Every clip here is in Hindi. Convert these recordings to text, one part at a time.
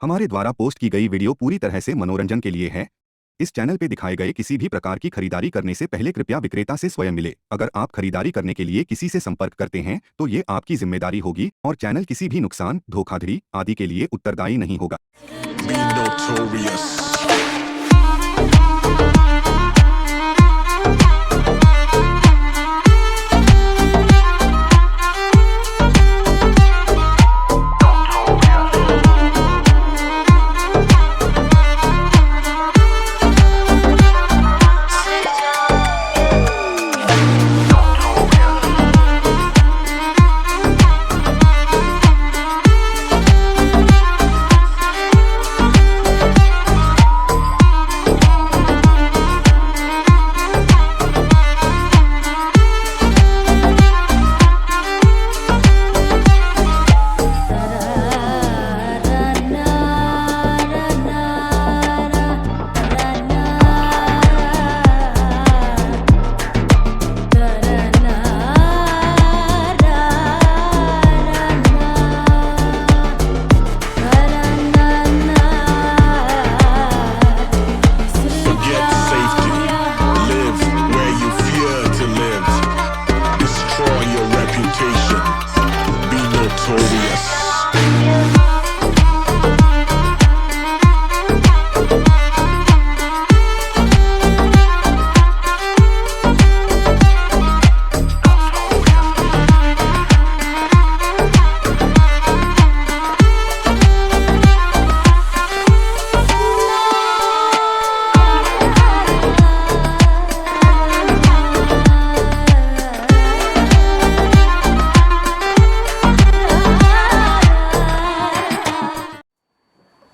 हमारे द्वारा पोस्ट की गई वीडियो पूरी तरह से मनोरंजन के लिए है। इस चैनल पे दिखाए गए किसी भी प्रकार की खरीदारी करने से पहले कृपया विक्रेता से स्वयं मिले। अगर आप खरीदारी करने के लिए किसी से संपर्क करते हैं तो ये आपकी जिम्मेदारी होगी और चैनल किसी भी नुकसान, धोखाधड़ी आदि के लिए उत्तरदायी नहीं होगा।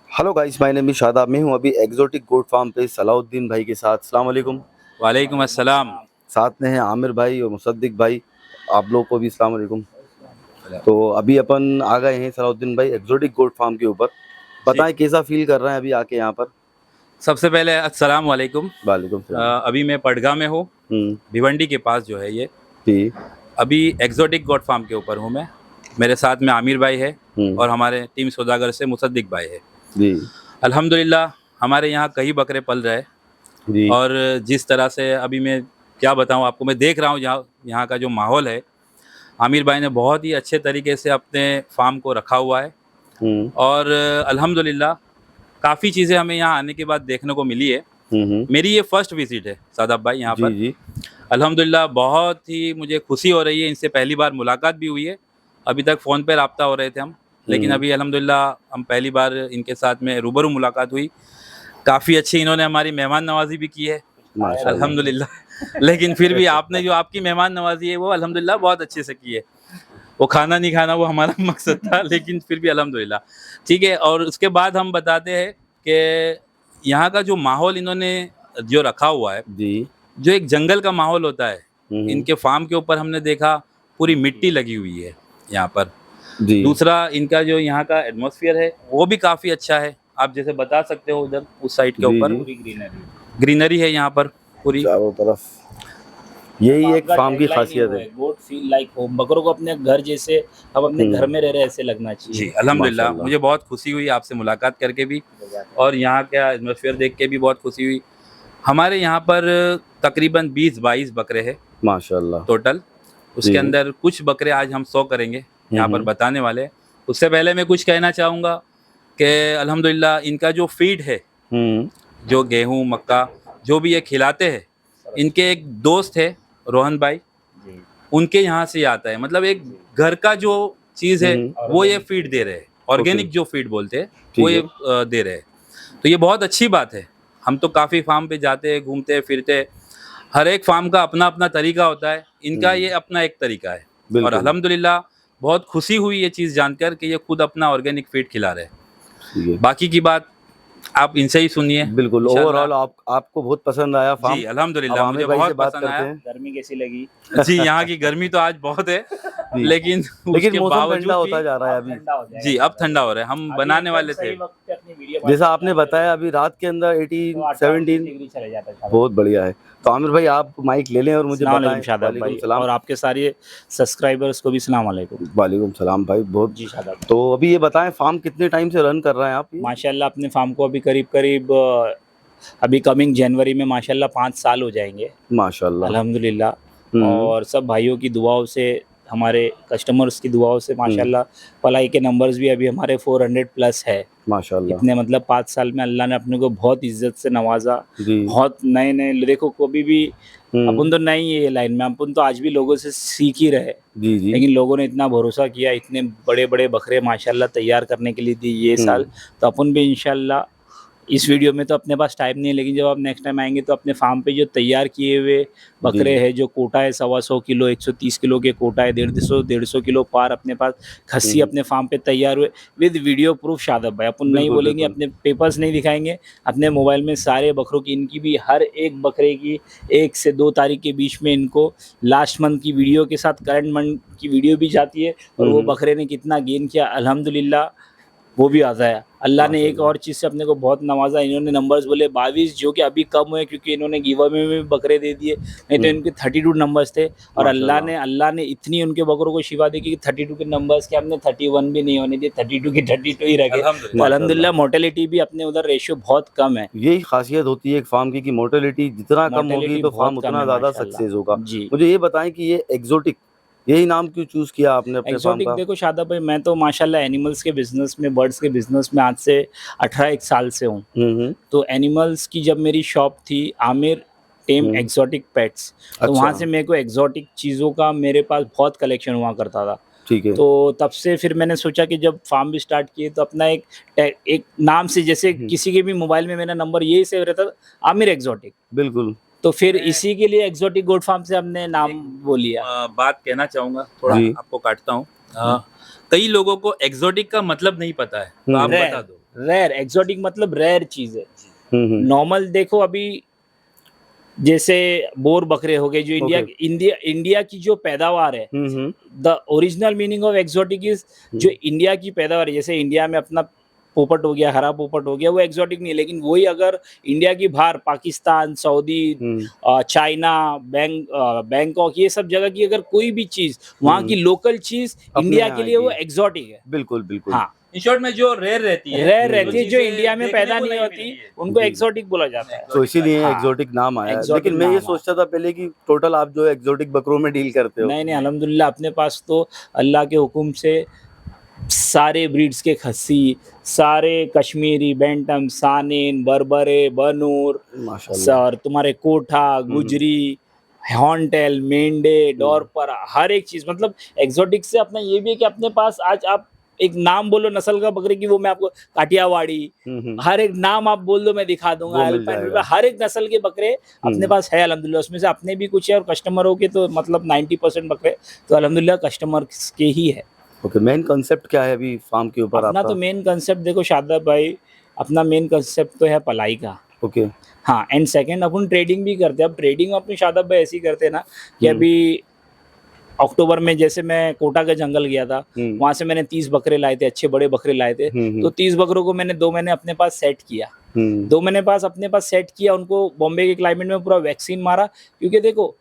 Hello guys, my name is Shadab. मैं हूं अभी एक्सोटिक गोट फार्म पे सलाउद्दीन भाई के साथ। अस्सलाम वालेकुम। वालेकुम अस्सलाम। साथ में हैं आमिर भाई और मुसद्दिक भाई। आप लोग को भी अस्सलाम वालेकुम। तो अभी अपन आ गए हैं सलाउद्दीन भाई एक्सोटिक गोट फार्म के ऊपर। बताएं कैसा फील कर रहे हैं अभी आके यहाँ पर। सबसे पहले अस्सलाम वालेकुम। वालेकुम सलाम। अभी मैं पड़गा में हूँ, भिवंडी के पास जो है ये। जी। अभी एक्सोटिक गोट फार्म के ऊपर हूँ मैं। मेरे साथ में आमिर भाई है और हमारे टीम सौदागर से मुसद्दिक भाई है जी। अल्हम्दुलिल्लाह हमारे यहाँ कई बकरे पल रहे जी। और जिस तरह से अभी मैं क्या बताऊँ आपको, मैं देख रहा हूँ यहाँ का जो माहौल है, आमिर भाई ने बहुत ही अच्छे तरीके से अपने फार्म को रखा हुआ है और अल्हम्दुलिल्लाह काफ़ी चीज़ें हमें यहाँ आने के बाद देखने को मिली है। मेरी ये फर्स्ट विजिट है सादाब भाई यहाँ पर। जी। अल्हम्दुलिल्लाह बहुत ही मुझे खुशी हो रही है। इनसे पहली बार मुलाकात भी हुई है, अभी तक फ़ोन पे रब्ता हो रहे थे हम, लेकिन अभी अल्हम्दुलिल्लाह हम पहली बार इनके साथ में रूबरू मुलाकात हुई। काफ़ी अच्छी इन्होंने हमारी मेहमान नवाजी भी की है अल्हम्दुलिल्लाह। लेकिन फिर भी आपने जो आपकी मेहमान नवाजी है वो अल्हम्दुलिल्लाह बहुत अच्छे से की है। वो खाना नहीं खाना वो हमारा मकसद था, लेकिन फिर भी अल्हम्दुलिल्लाह ठीक है। और उसके बाद हम बताते हैं कि यहाँ का जो माहौल इन्होंने जो रखा हुआ है जी, जो एक जंगल का माहौल होता है, इनके फार्म के ऊपर हमने देखा पूरी मिट्टी लगी हुई है यहाँ पर। जी। दूसरा इनका जो यहाँ का एटमॉस्फेयर है वो भी काफ़ी अच्छा है। आप जैसे बता सकते हो उधर उस साइड के ऊपर ग्रीनरी है यहाँ पर पूरी चारों तरफ। यही एक फार्म की खासियत है। गोट फील लाइक होम। बकरों को अपने घर जैसे, अब अपने घर में रह रहे ऐसे लगना चाहिए। जी अल्हम्दुलिल्लाह मुझे बहुत खुशी हुई आपसे मुलाकात करके भी और यहाँ का एटमॉस्फेयर देख के भी बहुत खुशी हुई। हमारे यहाँ पर तकरीबन 20-22 बकरे हैं माशाल्लाह टोटल। उसके अंदर कुछ बकरे आज हम 100 करेंगे यहाँ पर बताने वाले। उससे पहले मैं कुछ कहना चाहूँगा कि अल्हम्दुलिल्लाह इनका जो फीड है, जो गेहूँ मक्का जो भी ये खिलाते हैं, इनके एक दोस्त है रोहन भाई, उनके यहाँ से आता है। मतलब एक घर का जो चीज़ है वो ये फीड दे रहे हैं, ऑर्गेनिक जो फीड बोलते हैं वो ये दे रहे हैं। तो ये बहुत अच्छी बात है। हम तो काफ़ी फार्म पे जाते हैं, घूमते हैं, फिरते हैं। हर एक फार्म का अपना अपना तरीका होता है, इनका ये अपना एक तरीका है और अल्हम्दुलिल्लाह बहुत खुशी हुई ये चीज़ जानकर कि ये खुद अपना ऑर्गेनिक फीड खिला रहे हैं। बाकी की बात आप इनसे ही सुनिए। बिल्कुल। ओवरऑल आपको बहुत पसंद आया फार्म? जी अल्हम्दुलिल्लाह मुझे बहुत पसंद आया। गर्मी कैसी लगी? जी यहाँ की गर्मी तो आज बहुत है लेकिन उसके मौसम बावजूद ठंडा होता भी जा रहा है अभी। जी अब ठंडा हो रहा है। हम बनाने वाले थे जैसा आपने बताया अभी रात के अंदर 18-17 डिग्री चले जाता था। बहुत बढ़िया है। तो आमिर भाई आप माइक ले लें और मुझे सलाम बताएं। अलैकुम शादाब वालेकुम भाई, सलाम। और आपके सारे सब्सक्राइबर्स को भी सलाम अलैकुम। वालेकुम सलाम भाई। बहुत जी शादाब। तो अभी ये बताएं, फार्म कितने टाइम से रन कर रहे हैं आप ये? माशाल्लाह अपने फार्म को अभी करीब करीब अभी कमिंग जनवरी में माशाल्लाह 5 साल हो जाएंगे माशाल्लाह। अल्हम्दुलिल्लाह। और सब भाइयों की दुआओं से, हमारे कस्टमर्स की दुआओं से माशाल्लाह पलाई के नंबर्स भी अभी हमारे 400 प्लस है। माशाल्लाह। इतने मतलब 5 साल में अल्लाह ने अपने को बहुत इज्जत से नवाजा। जी। बहुत नए नए, देखो कभी भी अपन तो नहीं है ये लाइन में, अपन तो आज भी लोगों से सीख ही रहे, जी जी। लेकिन लोगों ने इतना भरोसा किया, इतने बड़े बड़े बकरे माशाल्लाह तैयार करने के लिए दी ये साल। तो अपन भी इंशाल्लाह, इस वीडियो में तो अपने पास टाइम नहीं है, लेकिन जब आप नेक्स्ट टाइम आएंगे तो अपने फार्म पे जो तैयार किए हुए बकरे जी। हैं, जो कोटा है 125 किलो, 130 किलो के कोटा है, 150 किलो पार अपने पास खस्सी अपने फार्म पे तैयार हुए विद वीडियो प्रूफ। शादाब भाई अपन नहीं बिल्कुल बोलेंगे, बिल्कुल। अपने पेपर्स नहीं दिखाएंगे, अपने मोबाइल में सारे बकरों की, इनकी भी हर एक बकरे की 1 से 2 तारीख के बीच में इनको लास्ट मंथ की वीडियो के साथ करंट मंथ की वीडियो भी जाती है, और वो बकरे ने कितना गेन किया अल्हम्दुलिल्लाह वो भी आता है। अल्लाह ने एक माशाल्लाह। और चीज़ से अपने को बहुत नवाजा, इन्होंने नंबर्स बोले 22, जो कि अभी कम हुए क्योंकि इन्होंने गिव अवे में भी बकरे दे दिए, नहीं तो इनके 32 नंबर्स थे। और अल्लाह ने इतनी उनके बकरों को शिफा दी कि 32 के नंबर्स के हमने 31 भी नहीं होने दिए, 32 के 32 ही रखे। तो अल्हम्दुलिल्लाह मोर्टेलिटी भी अपने उधर रेशियो बहुत कम है। यही खासियत होती है एक फार्म की कि मोर्टेलिटी जितना कम होगी मोर्टेलिटी तो बहुत फार्म कम उतना है ज़्यादा माशाल्लाह। सक्सेस होगा। जी। मुझे ये बताएं कि ये एग्जोटिक, यही नाम क्यों चूज किया आपने अपने फार्म एक्सोटिक का? देखो शादाब भाई, मैं तो माशाल्लाह एनिमल्स के बिजनेस में, बर्ड्स के बिजनेस में आज से 18 साल से हूँ। तो एनिमल्स की जब मेरी शॉप थी आमिर टेम एक्सोटिक पेट्स, तो वहाँ अच्छा। से मेरे को एक्सोटिक चीज़ों का मेरे पास बहुत कलेक्शन हुआ करता था। ठीक है। तो तब से फिर मैंने सोचा कि जब फार्म भी स्टार्ट किए तो अपना एक नाम से, जैसे किसी के भी मोबाइल में मेरा नंबर यही सेव रहता था, आमिर एक्सोटिक, बिल्कुल। तो फिर इसी के लिए एक्सोटिक गोट फार्म से हमने नाम वो लिया। बात कहना चाहूंगा, थोड़ा जी। आपको काटता हूँ। कई लोगों को एग्जोटिक का मतलब नहीं पता है, तो आप बता दो। रेयर एक्सोटिक मतलब रेयर चीज है। हम्म। नॉर्मल देखो अभी जैसे बोर बकरे हो गए, जो इंडिया की जो पैदावार है, the original meaning of exotic is जो इंडिया की पैदावार है। जैसे इंडिया में अपना पोपट हो गया, हरा पोपट हो गया, वो एक्सोटिक नहीं है, लेकिन वही अगर इंडिया की बाहर पाकिस्तान, सऊदी, चाइना, बैंकॉक, ये सब जगह की अगर कोई भी चीज, वहाँ की लोकल चीज इंडिया के लिए वो एक्सोटिक है। बिल्कुल बिल्कुल। हाँ, इन शॉर्ट में जो रेयर रहती है, जो इंडिया में पैदा नहीं होती, उनको एक्सोटिक बोला जाता है। तो इसीलिए एक्सोटिक नाम आया। लेकिन मैं ये सोचता था पहले कि टोटल आप जो एक्सोटिक बकरों में डील करते हो। नहीं, अल्हम्दुलिल्लाह अपने पास तो अल्लाह के हुक्म से सारे ब्रीड्स के खस्सी, सारे कश्मीरी, बैंटम, सानेन, बरबरे, बनूर, माशाल्लाह। और तुम्हारे कोठा, गुजरी, हॉर्नटेल, मेंढे, डॉरपर, हर एक चीज़, मतलब एक्सोटिक से अपना ये भी है कि अपने पास आज आप एक नाम बोलो नस्ल का बकरे की, वो मैं आपको काठियावाड़ी, हर एक नाम आप बोल दो मैं दिखा दूंगा, अल्पाइन, हर एक नस्ल के बकरे अपने पास है अल्हम्दुलिल्लाह। उसमें से अपने भी कुछ है और कस्टमरों के तो मतलब 90% बकरे तो अल्हम्दुलिल्लाह कस्टमर के ही है। ओके, मेन कांसेप्ट क्या है अभी फार्म के ऊपर अपना आपका? तो मेन कंसेप्ट देखो शादाब भाई, अपना मेन कंसेप्ट तो है पलाई का। ओके। हाँ, एंड सेकंड अपन ट्रेडिंग भी करते हैं। अब ट्रेडिंग अपनी शादाब भाई ऐसी करते हैं ना कि अभी अक्टूबर में जैसे मैं कोटा का जंगल गया था, वहां से मैंने 30 बकरे लाए थे, अच्छे बड़े बकरे लाए थे। तो 30 बकरों को मैंने 2 महीने अपने पास सेट किया, 2 महीने अपने पास सेट किया, उनको बॉम्बे के क्लाइमेट में पूरा वैक्सीन मारा। क्योंकि देखो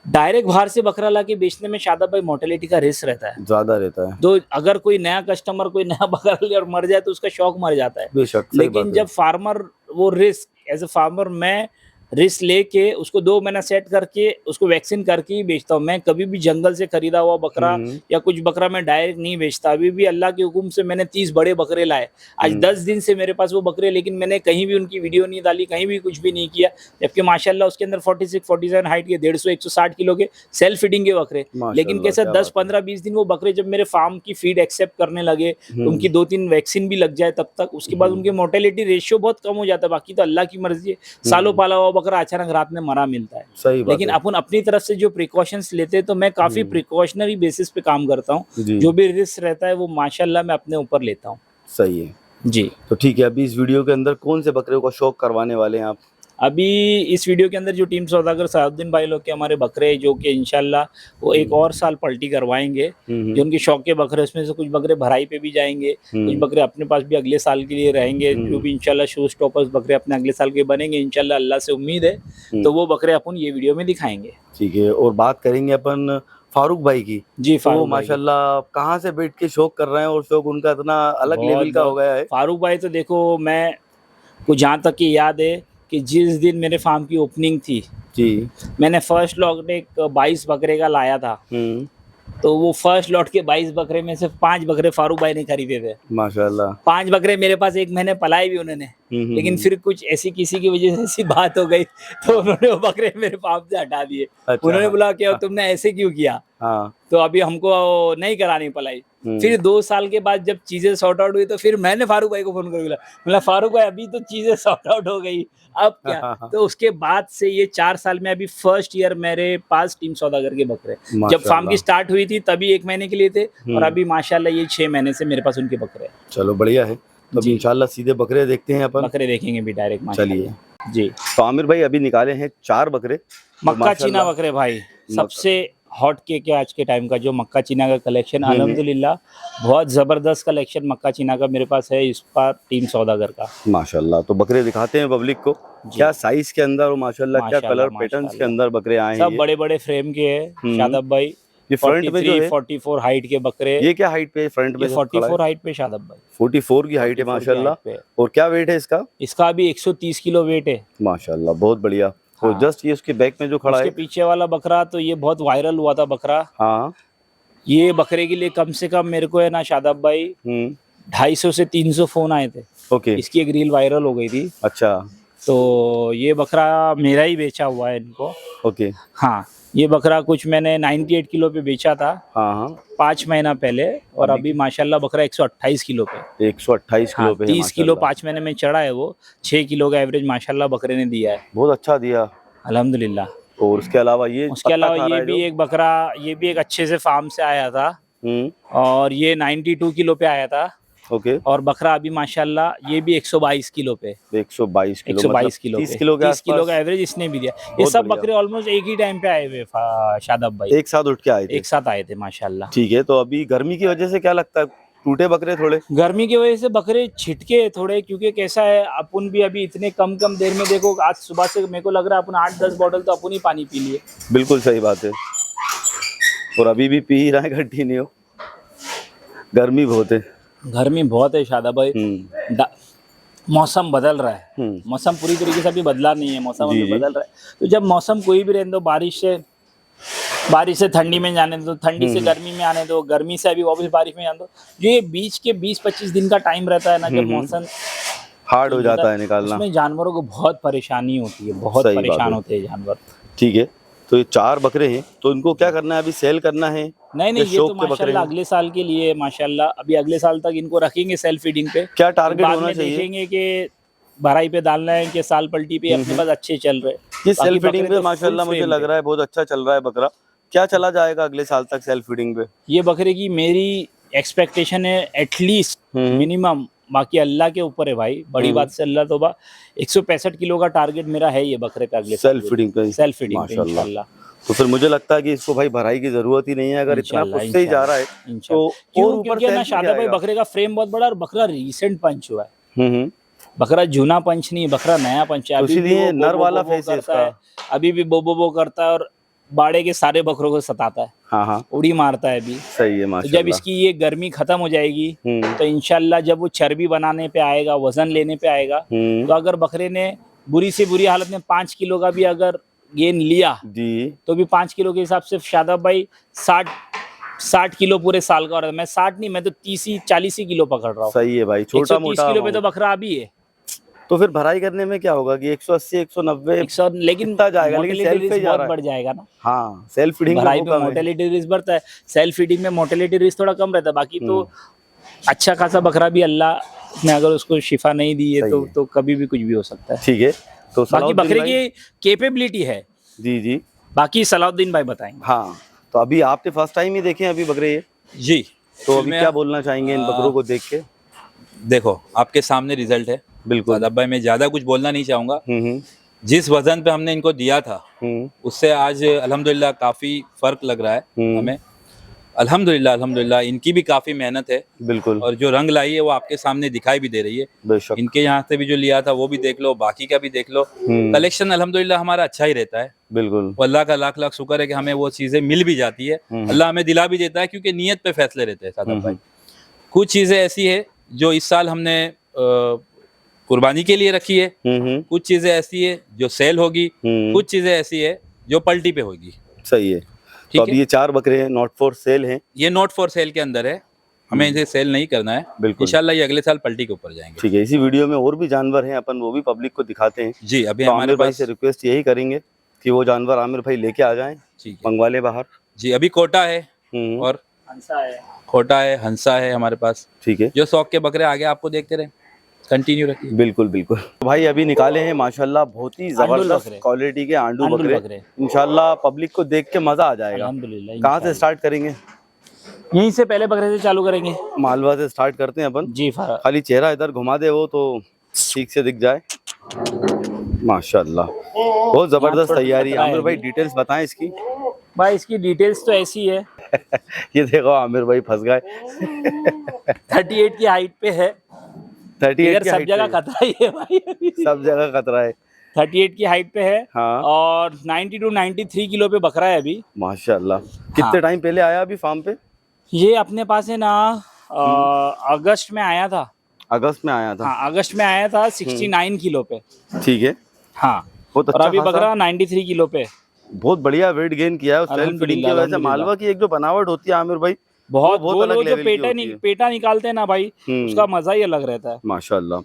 डायरेक्ट बाहर से बकरा ला के बेचने में शादाब भाई मोर्टेलिटी का रिस्क रहता है, ज्यादा रहता है। तो अगर कोई नया कस्टमर कोई नया बकरा ले और मर जाए तो उसका शौक मर जाता है। बेशक, लेकिन जब फार्मर वो रिस्क, एज ए फार्मर मैं रिस्क लेके उसको 2 महीना सेट करके उसको वैक्सीन करके ही बेचता हूँ। मैं कभी भी जंगल से खरीदा हुआ बकरा या कुछ बकरा मैं डायरेक्ट नहीं बेचता। अभी भी अल्लाह के हुक्म से मैंने 30 बड़े बकरे लाए, आज 10 दिन से मेरे पास वो बकरे, लेकिन मैंने कहीं भी उनकी वीडियो नहीं डाली, कहीं भी कुछ भी नहीं किया। जबकि माशाल्लाह उसके अंदर 46-47 हाइट के 150-160 किलो के सेल्फ फीडिंग के बकरे। लेकिन कैसा 10-15-20 दिन वो बकरे जब मेरे फार्म की फीड एक्सेप्ट करने लगे, उनकी 2-3 वैक्सीन भी लग जाए तब तक, उसके बाद उनके मोर्टेलिटी रेशियो बहुत कम हो जाता है। बाकी तो अल्लाह की मर्जी है, सालों पाला हुआ बकरा अचानक रात में मरा मिलता है। सही बात लेकिन है। अपन अपनी तरफ से जो प्रिकॉशंस लेते हैं, तो मैं काफी प्रिकॉशनरी बेसिस पे काम करता हूँ। जो भी रिस्क रहता है वो माशाल्लाह मैं अपने ऊपर लेता हूँ। सही है जी। तो ठीक है, अभी इस वीडियो के अंदर कौन से बकरे को शौक करवाने वाले हैं आप? अभी इस वीडियो के अंदर जो टीम सौदागर सलाउद्दीन भाई लोग के हमारे बकरे जो कि इंशाल्लाह वो एक और साल पलटी करवाएंगे, जो उनके शौक के बकरे उसमें से कुछ बकरे भराई पे भी जाएंगे, कुछ बकरे अपने पास भी अगले साल के लिए रहेंगे, जो भी इंशाल्लाह शो स्टॉपर्स बकरे अपने अगले साल के बनेंगे इंशाल्लाह, अल्लाह से उम्मीद है तो वो बकरे अपन ये वीडियो में दिखाएंगे। ठीक है, और बात करेंगे अपन फारूक भाई की। जी तो फारूक भाई। माशाल्लाह कहाँ से बैठ के शौक कर रहे हैं और शौक उनका इतना अलग लेवल का हो गया है। फारूक भाई तो देखो, मैं को जहाँ तक की याद है कि जिस दिन मेरे फार्म की ओपनिंग थी, जी। मैंने फर्स्ट लॉट एक 22 बकरे का लाया था, तो वो फर्स्ट लॉट के 22 बकरे में से 5 बकरे फारूक भाई ने खरीदे थे। माशाल्लाह। 5 बकरे मेरे पास 1 महीने पलाए भी उन्होंने, लेकिन फिर कुछ ऐसी किसी की वजह से ऐसी बात हो गई तो उन्होंने वो बकरे मेरे फार्म से हटा दिए। अच्छा। उन्होंने बोला कि तुमने ऐसे क्यों किया, हाँ। तो अभी हमको नहीं करानी पलाई। फिर 2 साल के बाद जब चीजें सॉर्ट आउट हुई तो फिर मैंने फारूक भाई को फोन कर बोला फारूक भाई अभी तो चीजें सॉर्ट आउट हो गई, अब क्या। तो उसके बाद से ये 4 साल में अभी फर्स्ट ईयर मेरे पास टीम सौदागर के बकरे, जब फार्म की स्टार्ट हुई थी तभी 1 महीने के लिए थे, और अभी माशाल्लाह ये 6 महीने से मेरे पास उनके बकरे हैं। चलो बढ़िया है, तो इंशाल्लाह सीधे बकरे देखते हैं अपन। बकरे देखेंगे भी डायरेक्ट। चलिए जी। तो आमिर भाई अभी निकाले हैं 4 बकरे, मक्का चीना बकरे भाई, सबसे हॉट केक है आज के टाइम का जो मक्का चीना का कलेक्शन, अल्हम्दुलिल्लाह बहुत जबरदस्त कलेक्शन मक्का चीना का मेरे पास है इस बार टीम सौदागर का। माशाल्लाह। तो बकरे दिखाते हैं पब्लिक को, क्या साइज के अंदर और माशाल्लाह क्या कलर पैटर्न्स के अंदर बकरे आए हैं। सब बड़े बड़े फ्रेम के हैं शादाब भाई। ये फ्रंट में जो है 44 हाइट के बकरे। ये क्या हाइट पे फ्रंट में? 44 हाइट पे शादाब भाई। 44 की हाइट है माशाल्लाह। और क्या वेट है इसका? इसका अभी 130 किलो वेट है माशाल्लाह, बहुत बढ़िया। और जस्ट ये उसके बैक में जो खड़ा है, उसके पीछे वाला बकरा तो ये बहुत वायरल हुआ था बकरा। हाँ। ये बकरे के लिए कम से कम मेरे को है ना शादाब भाई 250 से 300 फोन आए थे। ओके। इसकी एक रील वायरल हो गई थी। अच्छा। तो ये बकरा मेरा ही बेचा हुआ है इनको। ओके। हाँ, ये बकरा कुछ मैंने 98 किलो पे बेचा था। हाँ हाँ। 5 महीना पहले, और अभी माशाल्लाह बकरा 128 किलो पे। 128 किलो पे 30 किलो 5 महीने में चढ़ा है वो। 6 किलो का एवरेज माशाल्लाह बकरे ने दिया है। बहुत अच्छा दिया अल्हम्दुलिल्लाह। और उसके अलावा ये उसके अलावा ये भी एक बकरा, ये भी एक अच्छे से फार्म से आया था, और ये 92 किलो पे आया था। ओके। और बकरा अभी माशाल्लाह ये भी 122 किलो पे। 122 किलो, 122 किलो 30 किलो के 30 किलो का एवरेज इसने भी दिया। ये सब बकरे ऑलमोस्ट एक ही टाइम पे आए हुए शादाब भाई, एक साथ उठ के आए थे। एक साथ आए थे माशाल्लाह। ठीक है, तो अभी गर्मी की वजह से क्या लगता है टूटे बकरे थोड़े? गर्मी की वजह से बकरे छिटके थोड़े, क्योंकि कैसा है अपन भी अभी इतने कम देर में, देखो आज सुबह से मेरे को लग रहा है अपन 8-10 बॉटल तो अपन ही पानी पी लिए। बिल्कुल सही बात है, और अभी भी पी ही रहा है कंटिन्यू। गर्मी बहुत है, गर्मी बहुत है शादाब भाई। मौसम बदल रहा है, मौसम पूरी तरीके से अभी बदला नहीं है, मौसम अभी बदल रहा है। तो जब मौसम कोई भी रहने दो, बारिश से ठंडी में जाने दो, ठंडी से गर्मी में आने दो, गर्मी से अभी वापस बारिश में जाने दो। जो ये बीच के 20-25 दिन का टाइम रहता है ना, जब मौसम हार्ड हो जाता है निकालना, उसमें जानवरों को बहुत परेशानी होती है, बहुत परेशान होते हैं जानवर। ठीक है, तो ये 4 बकरे हैं, तो इनको क्या करना है अभी? सेल करना है? नहीं, ये तो माशाल्लाह अगले साल के लिए माशाल्लाह, अभी अगले साल तक इनको रखेंगे सेल्फ फीडिंग पे। क्या टारगेट होना चाहिए? देखेंगे कि भराई पे डालना है कि साल पलटी पे अपने पास अच्छे चल रहे। ये सेल्फ फीडिंग पे माशाल्लाह मुझे लग रहा है बहुत अच्छा चल रहा है बकरा। क्या चला जाएगा अगले साल तक सेल्फ फीडिंग पे? ये बकरे की मेरी एक्सपेक्टेशन है एटलीस्ट मिनिमम, बाकी अल्लाह के ऊपर है भाई, बड़ी बात से अल्लाह तौबा, 165 किलो का टारगेट मेरा है ये बकरे पे अगले सेल्फ फीडिंग पे। सेल्फ फीडिंग पे इंशाल्लाह। तो फिर मुझे लगता है कि इसको भाई भराई की जरूरत ही नहीं है, अगर इतना खुद से ही जा रहा है तो। क्योंकि ना शादाब भाई बकरे का फ्रेम बहुत बड़ा, और बकरा रिसेंट पंच हुआ है। बकरा जूना पंच नहीं, बकरा नया पंच है। अभी भी नर वाला फेस है इसका, अभी भी बो करता है, और बाड़े के सारे बकरों को सताता है। हाँ, उड़ी मारता है अभी। सही है माशाल्लाह। जब इसकी ये गर्मी खत्म हो जाएगी तो इंशाल्लाह जब वो चर्बी बनाने पे आएगा, वजन लेने पे आएगा, तो अगर बकरे ने बुरी से बुरी हालत में 5 किलो का भी अगर गेन लिया जी, तो भी 5 किलो के हिसाब से शादाब भाई 60 किलो पूरे साल का हो रहा है। मैं 60 नहीं, मैं तो 30-40 ही किलो पकड़ रहा हूँ। सही है भाई, छोटा मोटा 130 किलो पे तो बकरा अभी है। तो फिर भराई करने में क्या होगा कि 180, 190, 100, लेकिन जाएगा, लेकिन सेल्फ पे बहुत बढ़ जाएगा ना। हाँ, सेल्फ फीडिंग भराई पे मोर्टेलिटी रिस्क बढ़ता है, सेल्फ फीडिंग में मोर्टेलिटी रिस्क थोड़ा कम रहता है। बाकी तो अच्छा खासा बकरा भी अल्लाह ने अगर उसको शिफा नहीं दी है तो कभी भी कुछ भी हो सकता है। ठीक है, तो बाकी बकरे की कैपेबिलिटी है। जी, बाकी सलाउद्दीन भाई बताएंगे। हाँ, तो अभी आपने फर्स्ट टाइम ही देखे अभी बकरे ये? जी। तो अभी क्या बोलना चाहेंगे इन बकरों को देख के? देखो आपके सामने रिजल्ट है। बिल्कुल सादाब भाई, मैं ज्यादा कुछ बोलना नहीं चाहूंगा। जिस वजन पे हमने इनको दिया था उससे आज अल्हम्दुलिल्लाह काफ़ी फ़र्क लग रहा है हमें। अल्हम्दुलिल्लाह इनकी भी काफ़ी मेहनत है बिल्कुल, और जो रंग लाई है वो आपके सामने दिखाई भी दे रही है। बेशक। इनके यहाँ से भी जो लिया था वो भी देख लो, बाकी का भी देख लो। कलेक्शन अल्हम्दुलिल्लाह हमारा अच्छा ही रहता है। बिल्कुल, वो अल्लाह का लाख लाख शुक्र है कि हमें वो चीज़ें मिल भी जाती है। अल्लाह हमें दिला भी देता है क्योंकि नीयत पे फैसले रहते हैं सादा भाई। कुछ चीज़ें ऐसी है जो इस साल हमने कुर्बानी के लिए रखी है, कुछ चीज़ें ऐसी है जो सेल होगी, कुछ चीज़ें ऐसी है जो पलटी पे होगी। सही है। तो अब ये 4 बकरे हैं, नॉट फॉर सेल हैं। ये नॉट फॉर सेल के अंदर है, हमें इसे सेल नहीं करना है। बिल्कुल। इंशाल्लाह ये अगले साल पलटी के ऊपर जाएंगे। ठीक है, इसी वीडियो में और भी जानवर हैं, अपन वो भी पब्लिक को दिखाते हैं। जी, अभी तो हमारे आमिर भाई पास से रिक्वेस्ट यही करेंगे कि वो जानवर आमिर भाई लेके आ जाएं, ठीक है। मंगवा लें बाहर। जी, अभी कोटा है और हंसा है, खोटा है, हंसा है हमारे पास। ठीक है, जो शौक के बकरे आगे आपको देखते रहे, कंटिन्यू रखिए। बिल्कुल बिल्कुल। तो भाई अभी निकाले हैं माशाल्लाह बहुत ही जबरदस्त बकरे। क्वालिटी के आंडू आंडू बकरे। बकरे। इंशाल्लाह पब्लिक को देख के मजा आ जाएगा। अल्हम्दुलिल्लाह। कहाँ से स्टार्ट करेंगे? यहीं से पहले बकरे से चालू करेंगे। मालवा से स्टार्ट करते हैं अपन। जी खाली चेहरा इधर घुमा दे वो तो ठीक से दिख जाए। माशाल्लाह बहुत जबरदस्त थोड़ा तैयारी। खतरा है आमिर भाई अभी। डिटेल्स बताएं इसकी। भाई इसकी डिटेल्स तो ऐसी है। ये देखो आमिर भाई फंस गए। 38 की हाइट पे है। 38 इधर की सब हाइट जगह पे खतरा ही है भाई अभी। सब जगह खतरा है। 38 की हाइट पे है। हाँ। और 90 to 93 किलो पे बकरा है अभी। माशाल्लाह कितने टाइम पहले आया अभी फार्म पे? ये अपने पास है ना अगस्त में आया था। अगस्त में आया था। हाँ, अगस्त में आया था 69 किलो पे। ठीक है, हाँ, बहुत और अच्छा अभी खासा। बकरा 93 किलो पे। बहुत बढ़िया वेट गेन किया है उस सेल्फ फीडिंग की वजह से। मालवा की एक जो बनावट होती है आमिर भाई बहुत बहुत वो अलग लोग जो लेवल की होती है। पेटा निकालते हैं ना भाई, उसका मजा ही अलग रहता है। माशाल्लाह।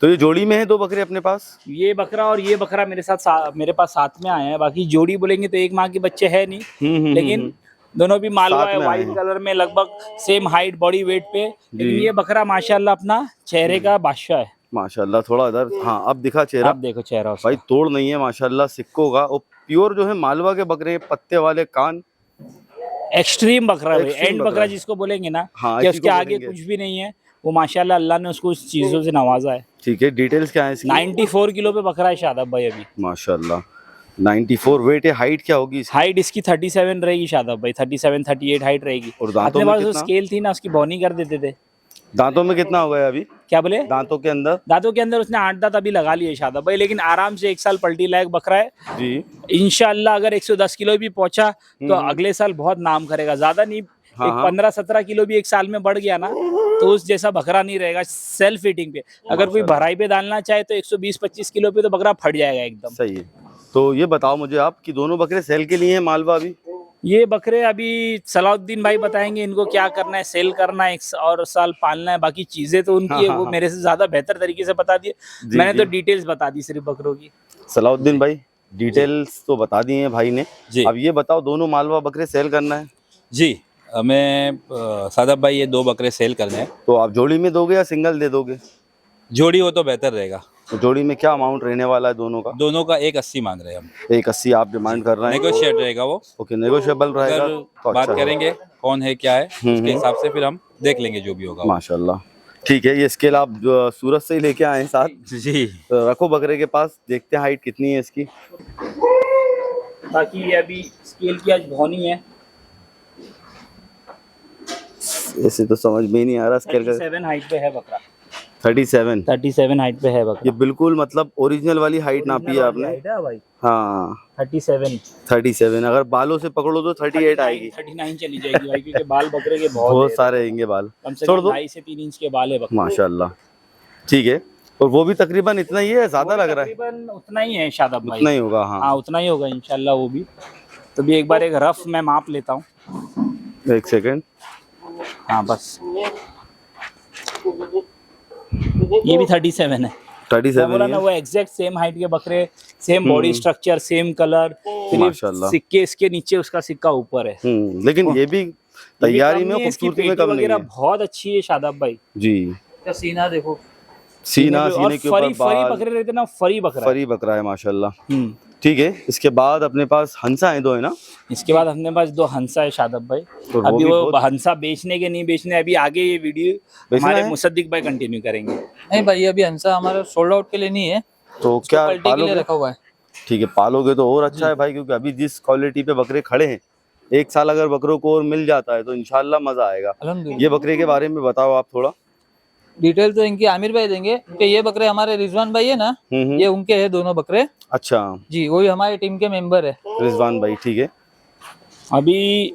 तो ये जोड़ी में है 2 बकरे अपने पास? ये बकरा और ये बकरा मेरे पास साथ में आए हैं। बाकी जोड़ी बोलेंगे तो एक माँ के बच्चे है नहीं, लेकिन दोनों भी मालवा साथ है, में आए व्हाइट हैं। कलर में, लगभग सेम हाइट बॉडी वेट पे। लेकिन ये बकरा माशाल्लाह अपना चेहरे का बादशाह है। माशाल्लाह थोड़ा इधर, हाँ अब दिखा चेहरा। आप देखो चेहरा उसका। भाई तोड़ नहीं है माशाल्लाह, सिक्कों का। और प्योर जो है मालवा के बकरे, पत्ते वाले कान। एक्सट्रीम बकरा है भाई, एक्सट्रीम एंड बकरा बकरा है। जिसको बोलेंगे ना, हाँ, कि इसी उसके को आगे बोलेंगे। कुछ भी नहीं है। वो माशाल्लाह अल्लाह ने उसको उस चीजों से नवाजा है। ठीक है, डिटेल्स क्या है इसकी? 94 किलो पे बकरा है शादाब भाई अभी। माशाल्लाह 94 वेट है। हाइट क्या होगी इसकी? हाइट इसकी 37 रहेगी शादाब भाई, 37 38 हाइट रहेगी। और दांतों अपने में पास जो कितना? स्केल थी ना, उसकी बॉनी कर देते थे। दांतों में कितना हो गया अभी? क्या बोले? दांतों के अंदर? दांतों के अंदर उसने 8 दांत अभी लगा लिए शादाब भाई, लेकिन आराम से 1 साल पलटी लायक बकरा है। जी। इंशाल्लाह अगर 110 किलो भी पहुंचा तो अगले साल बहुत नाम करेगा। ज्यादा नहीं, हाँ, एक 15-17 किलो भी 1 साल में बढ़ गया ना, तो उस जैसा बकरा नहीं रहेगा सेल्फ ईटिंग पे। अगर कोई भराई पे डालना चाहे तो 120-25 किलो पे तो बकरा फट जाएगा एकदम। सही है। तो ये बताओ मुझे आप कि दोनों बकरे सेल के लिए हैं मालवा अभी? ये बकरे अभी सलाउद्दीन भाई बताएंगे इनको क्या करना है, सेल करना है, 1 और साल पालना है। बाकी चीजें तो उनकी है, वो मेरे से ज्यादा बेहतर तरीके से बता दिए। मैंने तो डिटेल्स बता दी सिर्फ बकरों की। सलाउद्दीन भाई डिटेल्स तो बता दिए हैं भाई ने। जी। अब ये बताओ दोनों मालवा बकरे सेल करना है जी, हमें सादाब भाई ये 2 बकरे सेल करने हैं। तो आप जोड़ी में दोगे या सिंगल दे दोगे? जोड़ी हो तो बेहतर रहेगा। तो जोड़ी में क्या अमाउंट रहने वाला है दोनों का? दोनों का 180 मांग रहे हैं हम। 180 आप डिमांड कर रहे हैं? नेगोशिएट रहेगा वो। ओके, नेगोशिएबल रहेगा अगर तो बात अच्छा है। करेंगे कौन है क्या है, उसके हिसाब से फिर हम देख लेंगे जो भी होगा वो। माशाल्लाह। ठीक है, ये स्केल आप जो सूरत से ही लेके आए हैं साथ? जी। तो रखो बकरे के पास, देखते हैं हाइट कितनी है इसकी। बाकी ये अभी स्केल की आज भौनी है। ऐसे तो समझ में ही नहीं आ रहा स्केल का। 37 हाइट पे है बकरा। 37 37 हाइट पे है ये बकरा। बिल्कुल मतलब ओरिजिनल वाली हाइट नापी है आपने? हाइट है भाई हाँ 37। 37। अगर बालों से पकड़ो तो 38 आएगी। 39 चली जाएगी भाई, क्योंकि बाल बकरे के बहुत बहुत सारे रहेंगे बाल। कम से छोड़ कम दो। 2.5 से 3 इंच के बाल है बकरे। माशाल्लाह। ठीक है, और वो भी तकरीबन इतना ही है, ज्यादा लग रहा है? तकरीबन उतना ही है शादाब भाई। उतना ही होगा। हाँ हाँ उतना ही होगा इंशाल्लाह वो भी। तो भी एक बार एक रफ मैं माप लेता हूँ। एक सेकंड। हाँ बस, ये भी 37 है। 37 बोला ही ना, है। वो एग्जैक्ट सेम हाइट के बकरे, same body structure, same colour. माशाल्लाह। सिक्के इसके नीचे, उसका सिक्का ऊपर है। लेकिन ये भी तैयारी में, खूबसूरती में कम नहीं है। बहुत अच्छी है शादाब भाई। जी। सीना देखो, सीना, सीने के ऊपर फरी बाल। बकरे रहते ना, फरी बकरा है। फरी बकरा है माशाल्लाह। ठीक है, इसके बाद अपने पास हंसा है 2 है ना? इसके बाद अपने पास 2 हंसा है शादाब भाई। तो अभी भी वो बहुत- हंसा बेचने के नहीं बेचने, अभी आगे ये वीडियो बेचना हमारे है? मुसद्दिक भाई कंटिन्यू करेंगे। नहीं भाई, अभी हंसा हमारा सोल्ड आउट के लिए नहीं है, तो क्या पलटी के लिए पालोगे? रखा हुआ है। ठीक है, पालोगे तो और अच्छा है भाई, क्योंकि अभी जिस क्वालिटी पे बकरे खड़े हैं, 1 साल अगर बकरों को और मिल जाता है तो इंशाल्लाह मजा आएगा। अल्हम्दुलिल्लाह। ये बकरे के बारे में बताओ आप थोड़ा। डिटेल तो इनकी आमिर भाई देंगे, क्योंकि ये बकरे हमारे रिजवान भाई है ना, ये उनके हैं दोनों बकरे। अच्छा, जी, वही हमारी टीम के मेंबर है। रिजवान भाई, ठीक है। अभी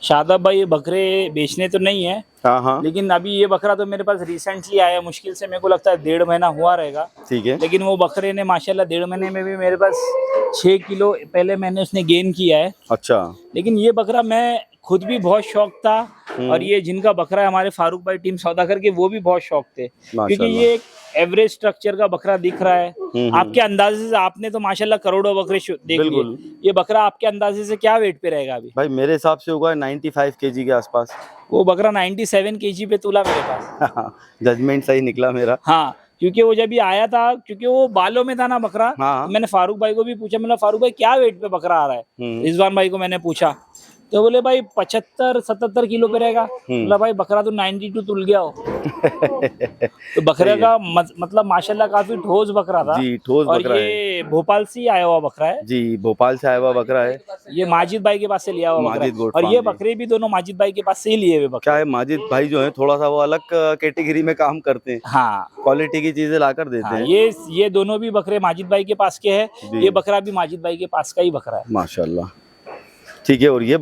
शादाब भाई ये बकरे बेचने तो नहीं है, हाँ हाँ, लेकिन अभी ये बकरा तो मेरे पास रिसेंटली आया, मुश्किल से मेरे को लगता है 1.5 महीना हुआ रहेगा। ठीक है। लेकिन वो बकरे ने माशाल्लाह 1.5 महीने में भी मेरे पास 6 किलो पहले मैंने उसने गेन किया है। अच्छा, लेकिन ये बकरा मैं खुद भी बहुत शौक था, और ये जिनका बकरा है हमारे फारूक भाई टीम सौदागर के, वो भी बहुत शौक थे, क्योंकि माशाल्लाह। ये एक एवरेज स्ट्रक्चर का बकरा दिख रहा है। आपके अंदाजे से, आपने तो माशाल्लाह करोड़ों बकरे देख लिए, बिल्कुल। ये बकरा आपके अंदाजे से क्या वेट पे रहेगा अभी? भाई मेरे हिसाब से होगा 95 kg के आसपास। वो बकरा 97 केजी पे तुला मेरे पास। जजमेंट सही निकला मेरा। हाँ, क्योंकि वो जब भी आया था, क्योंकि वो बालों में था ना बकरा, हाँ। तो मैंने फारूक भाई को भी पूछा, मतलब फारूक भाई क्या वेट पे बकरा आ रहा है? रिजवान भाई को मैंने पूछा, तो बोले भाई 75-77 किलो पे रहेगा। बोला भाई बकरा तो 92 तुल गया हो। तो बकरे का मतलब माशाल्लाह काफी ठोस बकरा था। जी, ठोस और बकरा ये भोपाल से ही आया हुआ बकरा है। जी, भोपाल से आया हुआ बकरा है। ये माजिद भाई के पास से लिया हुआ बकरा माजिद है। गोट और फार्म ये जी। बकरे भी दोनों माजिद भाई के पास से ही लिए हुए बकरे। क्या है, माजिद भाई जो है थोड़ा सा वो अलग कैटेगरी में काम करते हैं, हाँ क्वालिटी की चीजें लाकर देते हाँ, हैं। ये दोनों भी बकरे माजिद भाई के पास के हैं। जी। ये बकरा भी माजिद भाई के पास का ही बकरा है। माशाल्लाह, ठीक है। और ये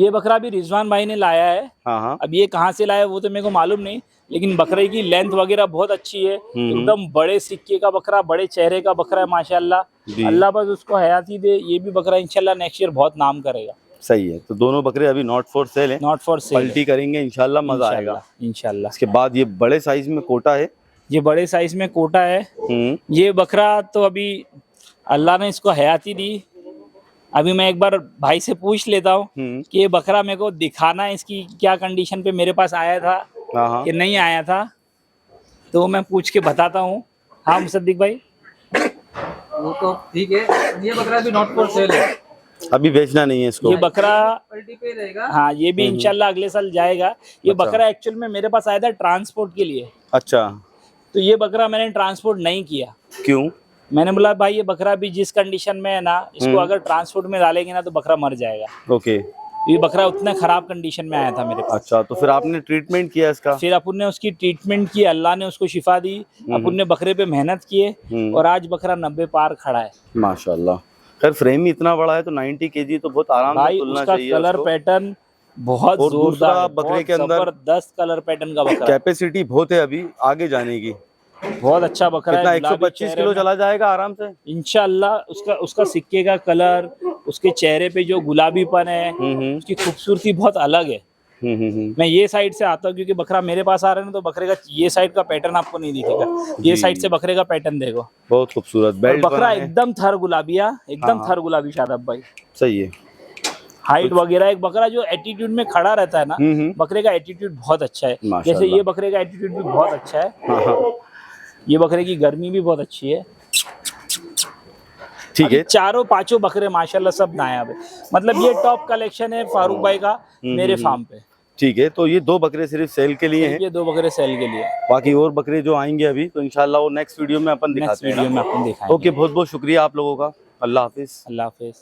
बकरा भी रिजवान भाई ने लाया है। हाँ हाँ, अब ये कहाँ से लाया वो तो मेरे को मालूम नहीं, लेकिन बकरे की लेंथ वगैरह बहुत अच्छी है। एकदम बड़े सिक्के का बकरा, बड़े चेहरे का बकरा है माशाल्लाह। जी। अल्लाह बस उसको हयाती दे। ये भी बकरा इंशाल्लाह नेक्स्ट ईयर बहुत नाम करेगा। सही है। तो दोनों बकरे अभी नॉट फॉर सेल है, नॉट फॉर सेल। पलटी करेंगे इंशाल्लाह, मजा आएगा। इंशाल्लाह। इसके बाद ये बड़े साइज में कोटा है। ये बड़े साइज में कोटा है। ये बकरा तो अभी अल्लाह ने इसको हयाती दी। अभी मैं एक बार भाई से पूछ लेता हूँ कि ये बकरा मेरे को दिखाना है, इसकी क्या कंडीशन पे मेरे पास आया था हाँ कि नहीं आया था, तो मैं पूछ के बताता हूँ। हाँ मुसद्दिक भाई, वो तो ठीक है, ये बकरा भी नॉट फॉर सेल है, अभी बेचना नहीं है इसको। ये बकरा पलटी पे रहेगा। हाँ, ये भी इंशाल्लाह अगले साल जाएगा। ये बकरा एक्चुअल में मेरे पास आया था ट्रांसपोर्ट के लिए। अच्छा, तो ये बकरा मैंने ट्रांसपोर्ट नहीं किया। क्यों? मैंने बोला भाई ये बकरा भी जिस कंडीशन में है ना, इसको अगर ट्रांसपोर्ट में डालेंगे ना तो बकरा मर जाएगा। ओके। ये बकरा उतना खराब कंडीशन में आया था मेरे पास। अच्छा, तो फिर आपने ट्रीटमेंट किया इसका? फिर अपन ने उसकी ट्रीटमेंट की, अल्लाह ने उसको शिफा दी। अपन ने बकरे पे मेहनत किए और आज बकरा 90 पार खड़ा है माशाल्लाह। खैर फ्रेम ही इतना बड़ा है तो 90 kg तो बहुत आराम से भाई। तुलना उसका चाहिए कलर उसको। पैटर्न बहुत और दूसरा जोरदार है, बकरे बहुत के अंदर जबरदस्त कलर पैटर्न का बकरा है। कैपेसिटी बहुत है अभी आगे जाने की। बहुत अच्छा बकरा कितना है। 125 किलो चला जाएगा आराम से इंशाल्लाह। उसका सिक्के का कलर, उसके चेहरे पे जो गुलाबीपन है, उसकी खूबसूरती बहुत अलग है। मैं ये साइड से आता हूँ क्योंकि बकरा मेरे पास आ रहा है ना, तो बकरे का ये साइड का पैटर्न आपको नहीं दिखेगा। ये साइड से बकरे का पैटर्न देखो, बहुत खूबसूरत बेल्ट बकरा एकदम थर गुलाबिया, एकदम थर गुलाबी शादाब भाई। सही है। हाइट वगैरह, एक बकरा जो एटीट्यूड में खड़ा रहता है ना, बकरे का एटीट्यूड बहुत अच्छा है। जैसे माशाल्लाह। ये बकरे का एटीट्यूड भी बहुत अच्छा है। ये बकरे की गर्मी भी बहुत अच्छी है। ठीक है। चारों पांचों बकरे माशाल्लाह सब नायाब है। मतलब ये टॉप कलेक्शन है फारूक भाई का मेरे फार्म पे। ठीक है, तो ये 2 बकरे सिर्फ सेल के लिए हैं, ये 2 बकरे सेल के लिए। बाकी और बकरे जो आएंगे अभी तो इंशाल्लाह वो नेक्स्ट वीडियो में अपन नेक्स्ट दिखाते हैं वीडियो ना। में अपन दिखाएंगे। ओके, बहुत बहुत शुक्रिया आप लोगों का। अल्लाह हाफिज। अल्लाह हाफिज।